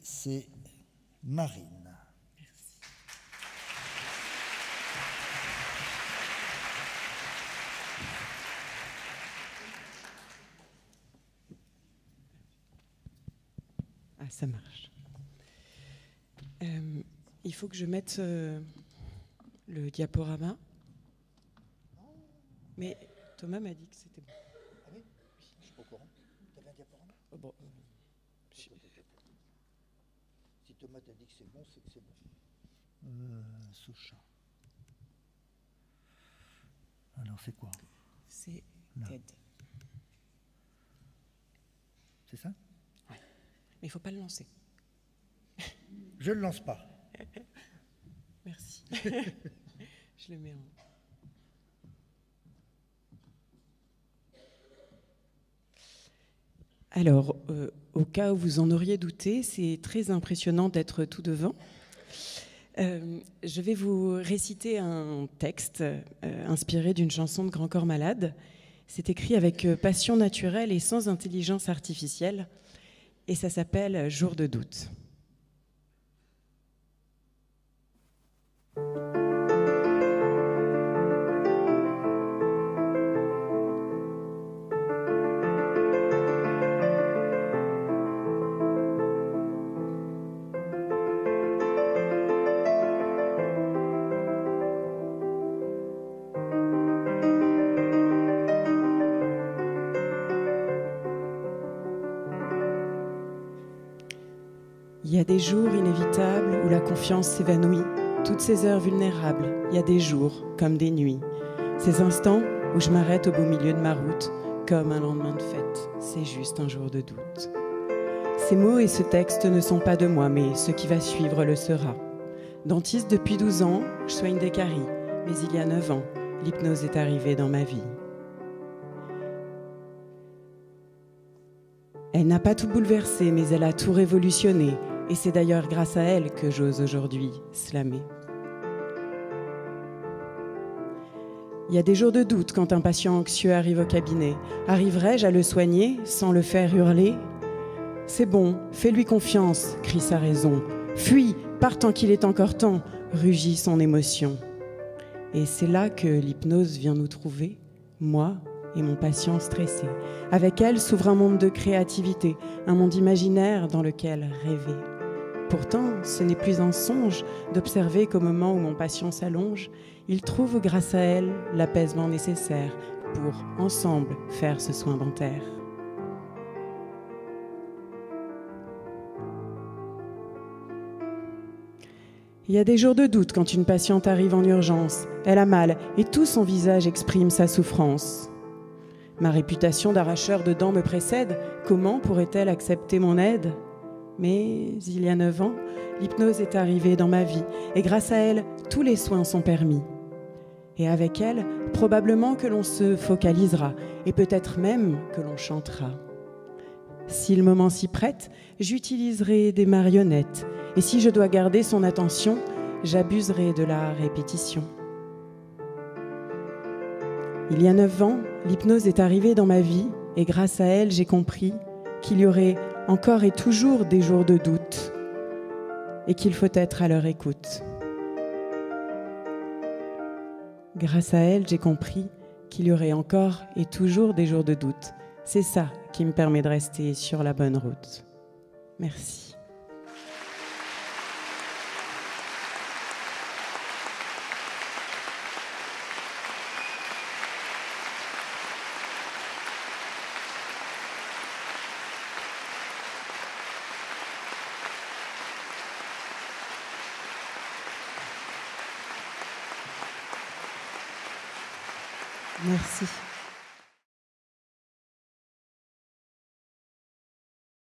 c'est Marine. Merci. Ah, ça marche. Il faut que je mette le diaporama. Mais Thomas m'a dit que c'était bon. Ah oui, je suis pas au courant. Tu avais un diaporama? Bon. Si Thomas t'a dit que c'est bon, c'est que c'est bon. Socha. Alors c'est quoi? C'est Là. TED. C'est ça? Ouais. Mais il ne faut pas le lancer. Je ne le lance pas. Merci. Je le mets en... Alors, au cas où vous en auriez douté, c'est très impressionnant d'être tout devant. Je vais vous réciter un texte inspiré d'une chanson de Grand Corps Malade. C'est écrit avec passion naturelle et sans intelligence artificielle. Et ça s'appelle « Jour de doute ». Il y a des jours inévitables où la confiance s'évanouit, toutes ces heures vulnérables, il y a des jours comme des nuits, ces instants où je m'arrête au beau milieu de ma route, comme un lendemain de fête, c'est juste un jour de doute. Ces mots et ce texte ne sont pas de moi, mais ce qui va suivre le sera. Dentiste depuis 12 ans, je soigne des caries, mais il y a 9 ans, l'hypnose est arrivée dans ma vie. Elle n'a pas tout bouleversé, mais elle a tout révolutionné. Et c'est d'ailleurs grâce à elle que j'ose aujourd'hui slammer. Il y a des jours de doute quand un patient anxieux arrive au cabinet. Arriverai-je à le soigner sans le faire hurler? C'est bon, fais-lui confiance, crie sa raison. Fuis, pars tant qu'il est encore temps, rugit son émotion. Et c'est là que l'hypnose vient nous trouver, moi et mon patient stressé. Avec elle s'ouvre un monde de créativité, un monde imaginaire dans lequel rêver. Pourtant, ce n'est plus un songe d'observer qu'au moment où mon patient s'allonge, il trouve grâce à elle l'apaisement nécessaire pour, ensemble, faire ce soin dentaire. Il y a des jours de doute quand une patiente arrive en urgence. Elle a mal et tout son visage exprime sa souffrance. Ma réputation d'arracheur de dents me précède. Comment pourrait-elle accepter mon aide ? Mais il y a 9 ans, l'hypnose est arrivée dans ma vie et grâce à elle, tous les soins sont permis. Et avec elle, probablement que l'on se focalisera et peut-être même que l'on chantera. Si le moment s'y prête, j'utiliserai des marionnettes et si je dois garder son attention, j'abuserai de la répétition. Il y a 9 ans, l'hypnose est arrivée dans ma vie et grâce à elle, j'ai compris qu'il y aurait encore et toujours des jours de doute et qu'il faut être à leur écoute. Grâce à elle, j'ai compris qu'il y aurait encore et toujours des jours de doute. C'est ça qui me permet de rester sur la bonne route. Merci. Merci.